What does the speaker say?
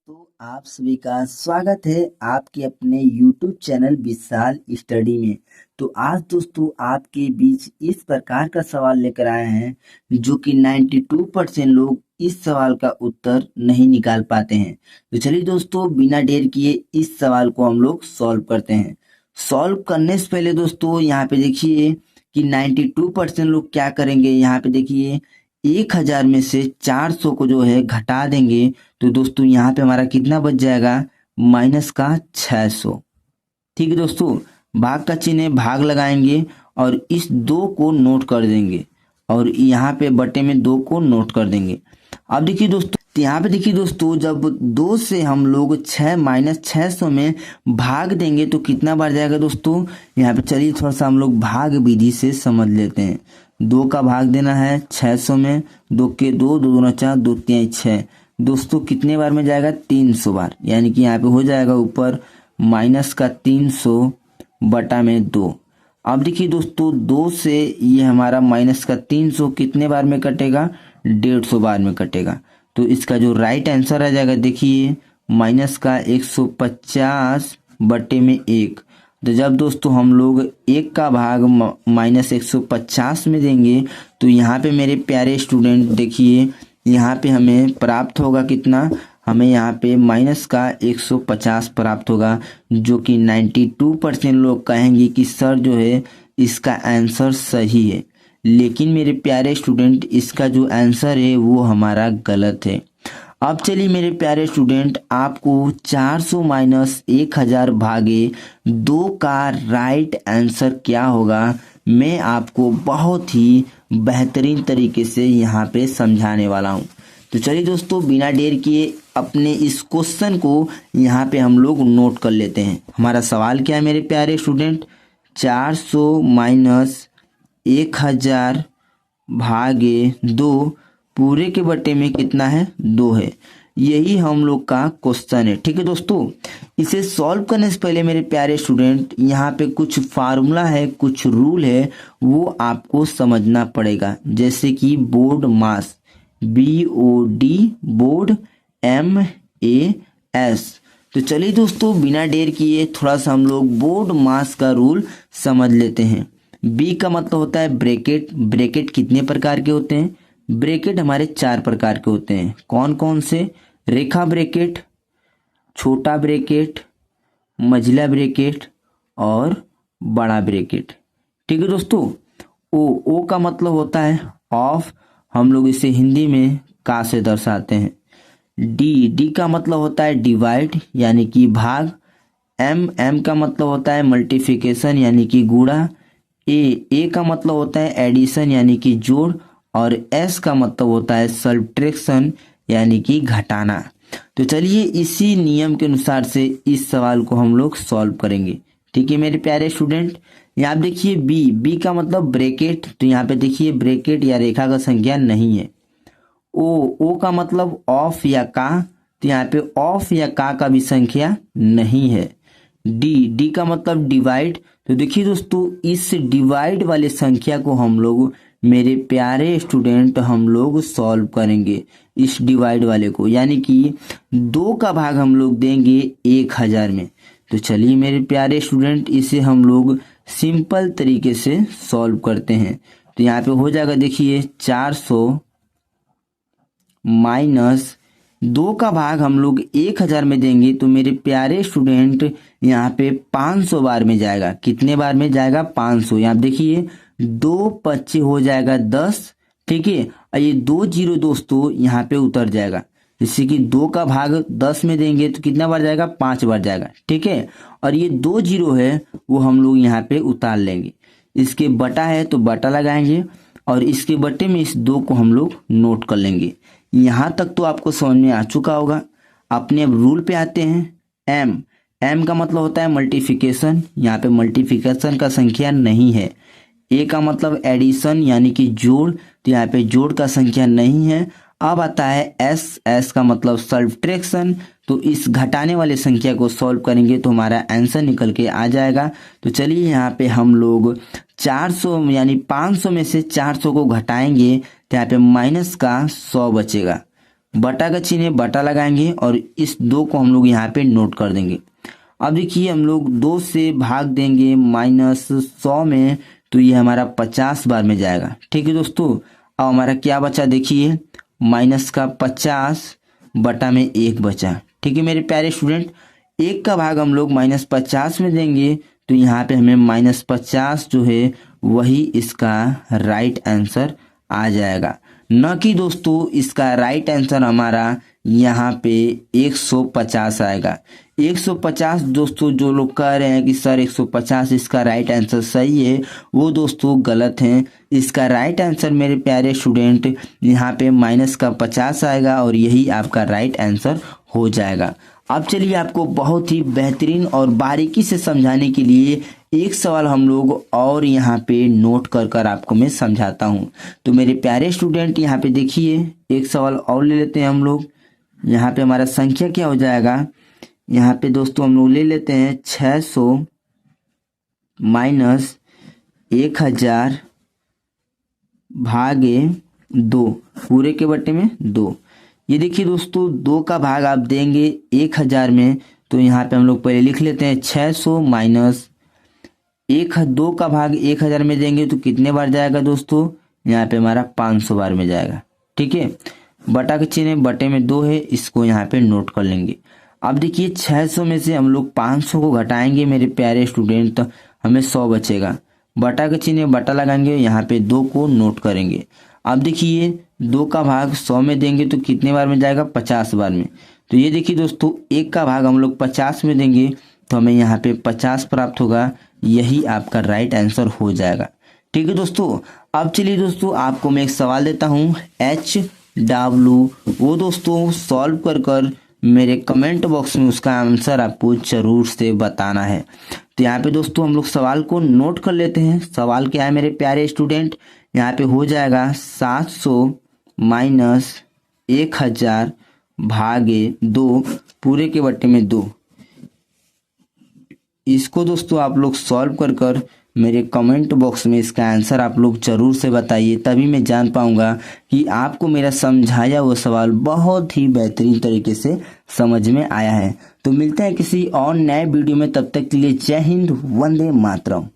दोस्तों आप सभी का स्वागत है आपके अपने YouTube चैनल विशाल स्टडी में। तो आज दोस्तों आपके बीच इस प्रकार का सवाल लेकर आए हैं जो कि 92% लोग इस सवाल का उत्तर नहीं निकाल पाते हैं। तो चलिए दोस्तों बिना देर किए इस सवाल को हम लोग सॉल्व करते हैं। सॉल्व करने से पहले दोस्तों यहाँ पे देखिए कि 92% लोग क्या करेंगे। यहाँ पे देखिए 1000 में से 400 को जो है घटा देंगे तो दोस्तों यहाँ पे हमारा कितना बच जाएगा, माइनस का 600। ठीक है दोस्तों, भाग का चिन्ह है, भाग लगाएंगे और इस 2 को नोट कर देंगे और यहाँ पे बटे में 2 को नोट कर देंगे। अब देखिए दोस्तों, तो यहाँ पे देखिए दोस्तों, जब 2 से हम लोग 6 माइनस 600 में भाग देंगे तो कितना बार जाएगा दोस्तों। यहाँ पे चलिए थोड़ा सा हम लोग भाग विधि से समझ लेते हैं। 2 का भाग देना है 600 में, 2 के 2, 2 दूना 4, 2 3 6। दोस्तों कितने बार में जाएगा, 300 बार। यानी कि यहाँ पे हो जाएगा ऊपर माइनस का 300 बटा में 2। अब देखिए दोस्तों, 2 से ये हमारा माइनस का 300 कितने बार में कटेगा, 150 बार में कटेगा। तो इसका जो राइट आंसर आ जाएगा देखिए माइनस का 150 बटे में 1। तो जब दोस्तों हम लोग 1 का भाग माइनस 150 में देंगे तो यहाँ पे मेरे प्यारे स्टूडेंट देखिए यहाँ पे हमें प्राप्त होगा कितना, हमें यहाँ पे माइनस का 150 प्राप्त होगा, जो कि 92% लोग कहेंगे कि सर जो है इसका आंसर सही है। लेकिन मेरे प्यारे स्टूडेंट इसका जो आंसर है वो हमारा गलत है। अब चलिए मेरे प्यारे स्टूडेंट, आपको 400 माइनस 1000 भागे 2 का राइट आंसर क्या होगा मैं आपको बहुत ही बेहतरीन तरीके से यहाँ पे समझाने वाला हूँ। तो चलिए दोस्तों बिना देर किए अपने इस क्वेश्चन को यहाँ पे हम लोग नोट कर लेते हैं। हमारा सवाल क्या है मेरे प्यारे स्टूडेंट, 400 माइनस 1000 भागे 2 पूरे के बटे में कितना है, 2 है। यही हम लोग का क्वेश्चन है। ठीक है दोस्तों, इसे सॉल्व करने से पहले मेरे प्यारे स्टूडेंट यहाँ पे कुछ फार्मूला है, कुछ रूल है, वो आपको समझना पड़ेगा। जैसे कि बोर्ड मास, BOD बोर्ड MAS। तो चलिए दोस्तों बिना देर किए थोड़ा सा हम लोग बोर्ड मास का रूल समझ लेते हैं। B का मतलब होता है ब्रैकेट। ब्रैकेट कितने प्रकार के होते हैं, ब्रैकेट हमारे 4 प्रकार के होते हैं। कौन कौन से, रेखा ब्रैकेट, छोटा ब्रैकेट, मंझला ब्रैकेट और बड़ा ब्रैकेट। ठीक है दोस्तों, ओ का मतलब होता है ऑफ, हम लोग इसे हिंदी में का से दर्शाते हैं। डी का मतलब होता है डिवाइड यानी कि भाग। एम का मतलब होता है मल्टीप्लिकेशन यानी कि गुणा। ए का मतलब होता है एडिशन यानी कि जोड़। और एस का मतलब होता है सब्ट्रैक्शन यानी कि घटाना। तो चलिए इसी नियम के अनुसार से इस सवाल को हम लोग सॉल्व करेंगे। ठीक है मेरे प्यारे स्टूडेंट, यहाँ देखिए बी का मतलब ब्रैकेट। तो यहाँ पे देखिए ब्रैकेट या रेखा का संख्या नहीं है। ओ का मतलब ऑफ या का, तो यहाँ पे ऑफ या का भी संख्या नहीं है। डी का मतलब डिवाइड। तो देखिए दोस्तों, इस डिवाइड वाले संख्या को हम लोग मेरे प्यारे स्टूडेंट हम लोग सॉल्व करेंगे इस डिवाइड वाले को, यानी कि 2 का भाग हम लोग देंगे 1000 में। तो चलिए मेरे प्यारे स्टूडेंट इसे हम लोग सिंपल तरीके से सॉल्व करते हैं। तो यहाँ पे हो जाएगा देखिए 400 माइनस 2 का भाग हम लोग 1000 में देंगे तो मेरे प्यारे स्टूडेंट यहाँ पे 500 बार में जाएगा। कितने बार में जाएगा, 500। यहाँ देखिए 2 25 हो जाएगा 10। ठीक है, और ये 2 जीरो दोस्तों यहाँ पे उतर जाएगा। जैसे कि 2 का भाग 10 में देंगे तो कितना बार जाएगा, 5 बार जाएगा। ठीक है, और ये 2 जीरो है वो हम लोग यहाँ पे उतार लेंगे। इसके बटा है तो बटा लगाएंगे और इसके बटे में इस 2 को हम लोग नोट कर लेंगे। यहाँ तक तो आपको समझ में आ चुका होगा। अपने अब रूल पे आते हैं। एम का मतलब होता है मल्टीप्लिकेशन। यहाँ पे मल्टीप्लिकेशन का संख्या नहीं है। ए का मतलब एडिशन यानी कि जोड़, तो यहाँ पे जोड़ का संख्या नहीं है। अब आता है एस का मतलब सब्ट्रैक्शन। तो इस घटाने वाले संख्या को सॉल्व करेंगे तो हमारा आंसर निकल के आ जाएगा। तो चलिए यहाँ पे हम लोग 400 यानी 500 में से 400 को घटाएंगे तो यहाँ पे माइनस का 100 बचेगा। बटा का चिन्ह है, बटा लगाएंगे और इस 2 को हम लोग यहाँ पे नोट कर देंगे। अब देखिए हम लोग 2 से भाग देंगे -100 में, तो ये हमारा 50 बार में जाएगा। ठीक है दोस्तों, अब हमारा क्या बचा देखिए, माइनस का 50 बटा में 1 बचा। ठीक है मेरे प्यारे स्टूडेंट, 1 का भाग हम लोग -50 में देंगे, तो यहाँ पे हमें -50 जो है वही इसका राइट आंसर आ जाएगा। न कि दोस्तों इसका राइट आंसर हमारा यहाँ पे 150 आएगा। 150 दोस्तों जो लोग कह रहे हैं कि सर 150 इसका राइट आंसर सही है, वो दोस्तों गलत हैं। इसका राइट आंसर मेरे प्यारे स्टूडेंट यहाँ पे माइनस का 50 आएगा और यही आपका राइट आंसर हो जाएगा। अब चलिए आपको बहुत ही बेहतरीन और बारीकी से समझाने के लिए एक सवाल हम लोग और यहाँ पे नोट कर कर आपको मैं समझाता हूँ। तो मेरे प्यारे स्टूडेंट यहाँ पे देखिए एक सवाल और ले लेते हैं हम लोग। यहाँ पे हमारा संख्या क्या हो जाएगा, यहाँ पे दोस्तों हम लोग ले लेते हैं 600 माइनस 1000 भागे 2 पूरे के बट्टे में 2। ये देखिए दोस्तों 2 का भाग आप देंगे 1000 में, तो यहाँ पे हम लोग पहले लिख लेते हैं 600 माइनस 2 का भाग 1000 में देंगे तो कितने बार जाएगा दोस्तों, यहाँ पे हमारा 500 बार में जाएगा। ठीक है, बटा का चिन्ह बटे में 2 है, इसको यहाँ पे नोट कर लेंगे। अब देखिए 600 में से हम लोग 500 को घटाएंगे मेरे प्यारे स्टूडेंट, तो हमें 100 बचेगा। बटा का चिन्ह बटा लगाएंगे, यहाँ पे 2 को नोट करेंगे। अब देखिए 2 का भाग 100 में देंगे तो कितने बार में जाएगा, 50 बार में। तो ये देखिए दोस्तों 1 का भाग हम लोग 50 में देंगे तो हमें यहाँ पे 50 प्राप्त होगा, यही आपका राइट आंसर हो जाएगा। ठीक है दोस्तों, अब चलिए दोस्तों आपको मैं एक सवाल देता हूँ HW, वो दोस्तों सॉल्व कर कर मेरे कमेंट बॉक्स में उसका आंसर आपको जरूर से बताना है। तो यहाँ पे दोस्तों हम लोग सवाल को नोट कर लेते हैं। सवाल क्या है मेरे प्यारे स्टूडेंट, यहाँ पे हो जाएगा 700 माइनस 1000 भागे 2 पूरे के बट्टे में 2। इसको दोस्तों आप लोग सॉल्व कर कर मेरे कमेंट बॉक्स में इसका आंसर आप लोग जरूर से बताइए, तभी मैं जान पाऊंगा कि आपको मेरा समझाया हुआ सवाल बहुत ही बेहतरीन तरीके से समझ में आया है। तो मिलते हैं किसी और नए वीडियो में, तब तक के लिए जय हिंद, वंदे मातरम।